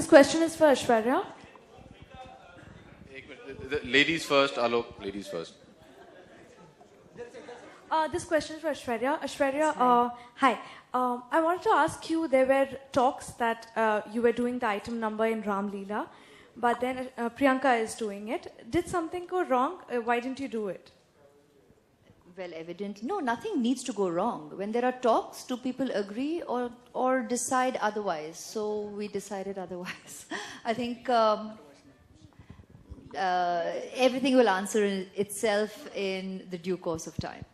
This question is for Aishwarya. Ladies first, Alok. Ladies first. This question is for Aishwarya. Aishwarya, hi. I wanted to ask you, there were talks that you were doing the item number in Ram Leela, but then Priyanka is doing it. Did something go wrong? Why didn't you do it? Well, evidently, no, nothing needs to go wrong. When there are talks, do people agree or decide otherwise? So we decided otherwise. I think everything will answer itself in the due course of time.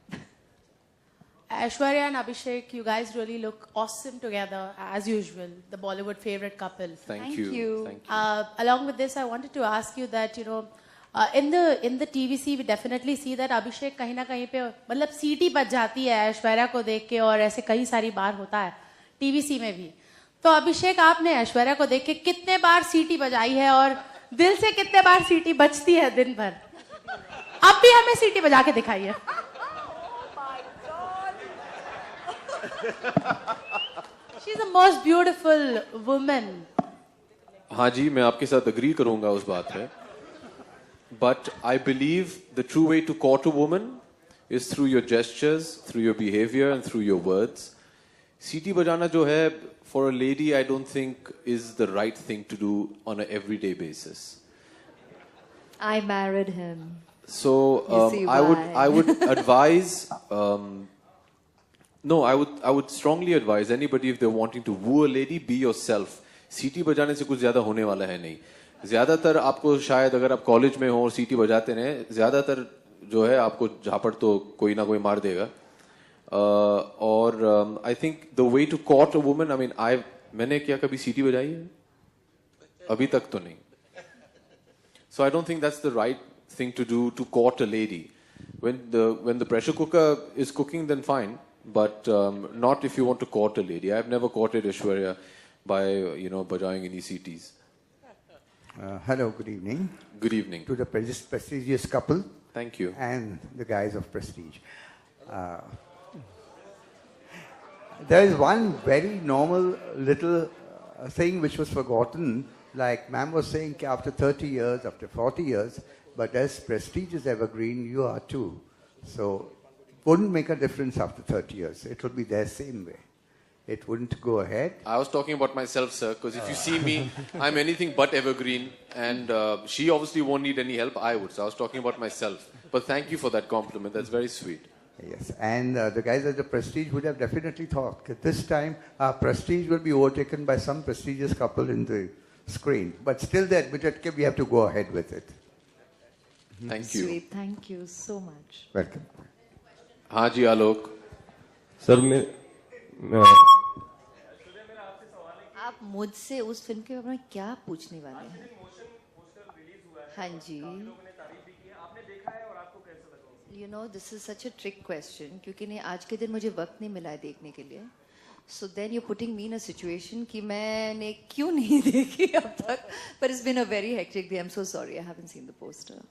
Aishwarya and Abhishek, you guys really look awesome together, as usual. The Bollywood favorite couple. Thank you. Thank you. Along with this, I wanted to ask you that, you know, in the TVC, we definitely see that Abhishek कहीं ना कहीं पे मतलब सीटी बज जाती है ऐश्वर्या को देख के और ऐसे कई सारी बार होता है TVC में भी. तो अभिषेक आपने ऐश्वर्या को देख के कितने बार सीटी बजाई है और दिल से कितने बार सीटी बजती है दिन भर? अब भी हमें सीटी बजा के दिखाइए. She's the most beautiful woman. हाँ जी, मैं आपके साथ agree करूँगा उस बात में. But I believe the true way to court a woman is through your gestures, through your behavior, and through your words. सीटी बजाना जो है, for a lady, I don't think is the right thing to do on an everyday basis. I married him. So I would advise. No, I would strongly advise anybody if they're wanting to woo a lady, be yourself. सीटी बजाने से कुछ ज़्यादा होने वाला है नहीं. ज़्यादातर आपको शायद अगर आप कॉलेज में हो और सीटी बजाते रहें, ज़्यादातर जो है आपको झापड़ तो कोई ना कोई मार देगा. और I think the way to court a woman, I mean, मैंने क्या कभी सीटी बजाई है? अभी तक तो नहीं. So I don't think that's the right thing to do to court a lady. When the pressure cooker is cooking, then fine. But not if you want to court a lady. I've never courted Aishwarya by bajaying any CTs. Hello, good evening. Good evening. To the prestigious couple. Thank you. And the guys of Prestige. There is one very normal little thing which was forgotten. Like ma'am was saying, after 30 years, after 40 years, but as Prestige is evergreen, you are too. So wouldn't make a difference after 30 years. It will be there same way. It wouldn't go ahead. I was talking about myself, sir, because if you see me, I'm anything but evergreen, and she obviously won't need any help. I would. So I was talking about myself. But thank you for that compliment. That's very sweet. Yes, and the guys at the Prestige would have definitely thought that this time our Prestige will be overtaken by some prestigious couple in the screen. But still they admitted we have to go ahead with it. Thank you. Sweet, thank you so much. Welcome. हाँ जी आलोक. Sir मैं आप मुझसे उस film के बारे में क्या पूछने वाले हैं? हाँ जी. You know, this is such a trick question क्योंकि नहीं आज के दिन मुझे वक्त नहीं मिला है देखने के लिए. So then you're putting me in a situation कि मैंने क्यों नहीं देखी अब तक. But it's been a very hectic day. I'm so sorry. I haven't seen the poster.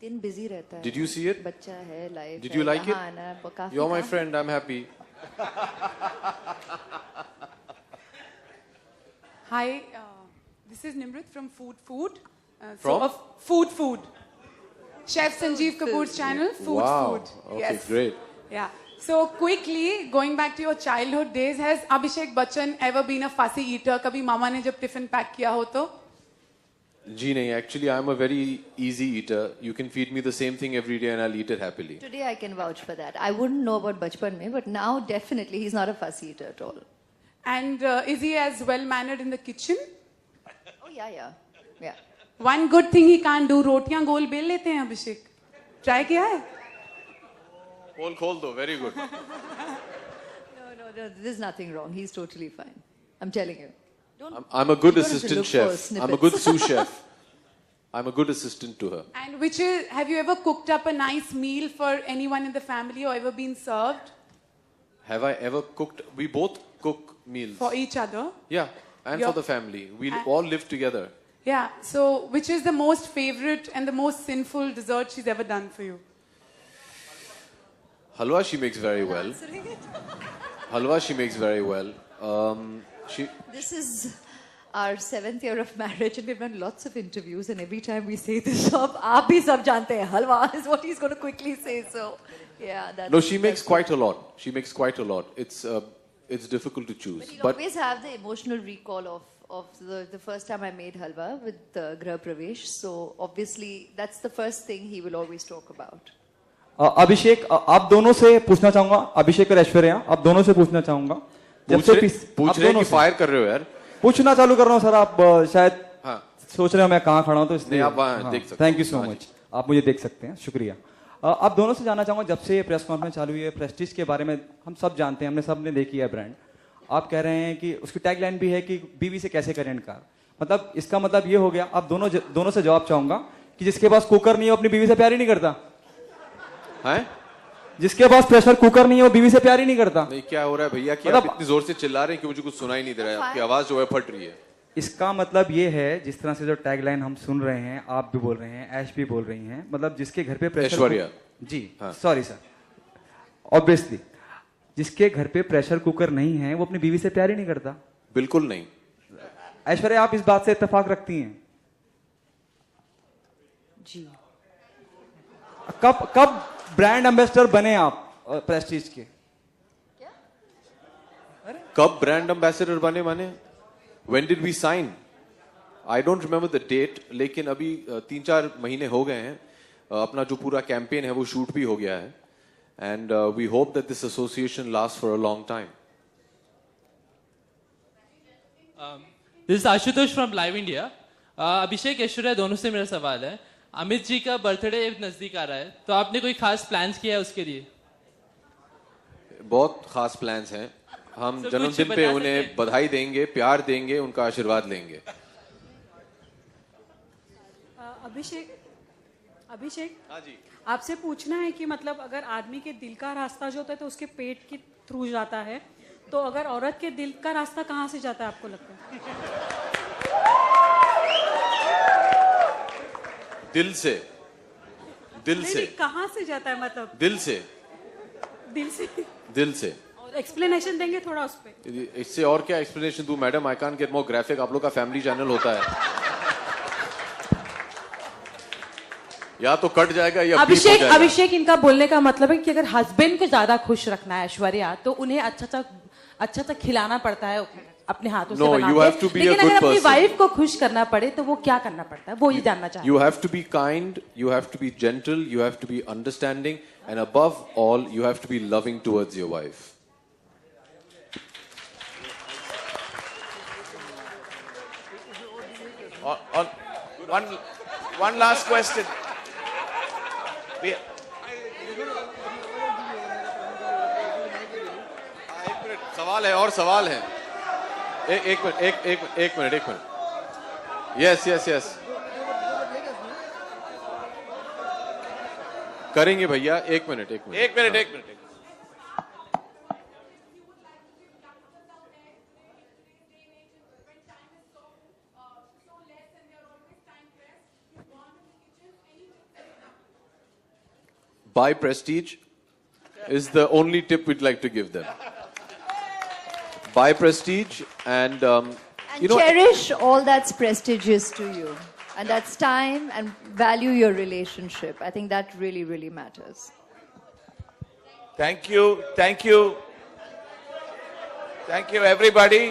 दिन busy रहता है. Did you see it? बच्चा है, life. Did you like it? हाँ ना, काफी. You're my friend. I'm happy. Hi, this is Nimrit from Food. From? Food. Chef Sanjeev Kapoor's channel, Food. Okay, Yes. great. Yeah. So quickly, going back to your childhood days, has Abhishek Bachchan ever been a fussy eater? कभी मामा ने जब tiffin pack किया हो तो? जी नहीं, actually I'm a very easy eater. You can feed me the same thing every day and I'll eat it happily. Today I can vouch for that. I wouldn't know about Bachpan mein, but now definitely he's not a fussy eater at all. And is he as well mannered in the kitchen? Oh yeah. One good thing he can't do, रोटियां गोल bell लेते हैं अभिषेक. Try किया है? खोल दो, very good. No, there's nothing wrong. He's totally fine. I'm telling you. I'm a good You don't have to assistant look for chef. I'm a good sous chef. I'm a good assistant to her. And have you ever cooked up a nice meal for anyone in the family or ever been served? Have I ever cooked? We both cook meals. For each other? Yeah, and for the family. We all live together. Yeah, so which is the most favorite and the most sinful dessert she's ever done for you? Halwa she makes very well. Halwa she makes very well. She This is our 7th year of marriage, and we've done lots of interviews, and every time we say this, aap bhi sab jante hain, halwa is what he's going to quickly say. So, yeah, that's. no, she makes quite a lot. She makes quite a lot. It's difficult to choose. But he'll always have the emotional recall of the first time I made halwa with Grah Pravesh. So obviously, that's the first thing he will always talk about. अभिषेक आप दोनों से पूछना चाहूंगा, अभिषेक और ऐश्वर्या आप दोनों से पूछना चाहूंगा। पूछ रहे कि फायर कर रहे हो यार। पूछना चालू कर रहा हूँ सर, आप शायद हाँ। सोच रहे हो मैं कहाँ खड़ा हूँ, तो इसलिए आप देख सकते हैं। थैंक यू सो मच, आप मुझे देख सकते हैं, शुक्रिया। आप दोनों से जानना चाहूंगा, जब से ये प्रेस कॉन्फ्रेंस चालू हुई है, प्रेस्टीज के बारे में हम सब जानते हैं, हमने सब ने देखी है ब्रांड। आप कह रहे हैं कि उसकी टैगलाइन भी है कि बीवी से कैसे करें इनकार, मतलब इसका मतलब ये हो गया। आप दोनों से जवाब चाहूंगा कि जिसके पास कुकर नहीं है वो अपनी बीवी से प्यार ही नहीं करता है? जिसके पास प्रेशर कुकर नहीं है वो बीवी से प्यार ही नहीं करता। नहीं, क्या हो रहा है भैया कि मतलब आप इतनी जोर से चिल्ला रहे हैं कि मुझे कुछ सुनाई नहीं दे रहा है, आपकी आवाज जो है फट रही है। इसका मतलब ये है, जिस तरह से जो टैगलाइन हम सुन रहे हैं, आप भी बोल रहे हैं, ऐश भी बोल रही हैं, मतलब जिसके घर पे प्रेशर ऐश्वर्या जी हाँ। सॉरी सर, ऑब्वियसली जिसके घर पे प्रेशर कुकर नहीं है वो अपनी बीवी से प्यार ही नहीं करता। बिल्कुल नहीं। ऐश्वर्या आप इस बात से इत्तेफाक रखती हैं? जी। कब ब्रांड एम्बेसडर बने आप प्रेस्टीज के? कब ब्रांड एम्बेसडर बने माने? When did we sign? I don't remember the date, लेकिन अभी 3-4 महीने हो गए हैं। अपना जो पूरा कैंपेन है वो शूट भी हो गया है, and we hope that this association lasts for a long time. This is Ashutosh from Live India. अभिषेक ऐश्वर्या दोनों से मेरा सवाल है, अमित जी का बर्थडे नजदीक आ रहा है, तो आपने कोई खास प्लान्स किया है उसके लिए? बहुत खास प्लान्स हैं। हम तो जन्मदिन कुछ पे बता उन्हें सकें? बधाई देंगे, प्यार देंगे, उनका आशीर्वाद लेंगे। अभिषेक हाँ जी। आपसे पूछना है कि मतलब अगर आदमी के दिल का रास्ता जो होता है तो उसके पेट के थ्रू जाता है, तो अगर औरत के दिल का रास्ता कहाँ से जाता है आपको लगता है? दिल से। दिल से। कहाँ से जाता है मतलब? दिल से। दिल से। दिल से। एक्सप्लेनेशन देंगे थोड़ा उस पे? इससे और क्या एक्सप्लेनेशन दूं madam? I can't get more graphic. आप लोग का फैमिली चैनल होता है, या तो कट जाएगा या बीप हो जाएगा। अभिषेक इनका बोलने का मतलब है कि अगर हस्बैंड को ज्यादा खुश रखना है ऐश्वर्या, तो उन्हें अच्छा खिलाना पड़ता है अपने हाथों से बना के। लेकिन अगर अपनी वाइफ को खुश करना पड़े तो वो क्या करना पड़ता है, वो ये जानना चाहते हैं। You have to be kind, you have to be gentle, you have to be understanding, and above all, you have to be loving towards your wife. One last question. सवाल है और सवाल है। एक मिनट। यस करेंगे भैया। एक minute. Buy Prestige is the only tip we'd like to give them. Buy Prestige and cherish all that's prestigious to you, and that's time, and value your relationship. I think that really, really matters. Thank you, everybody.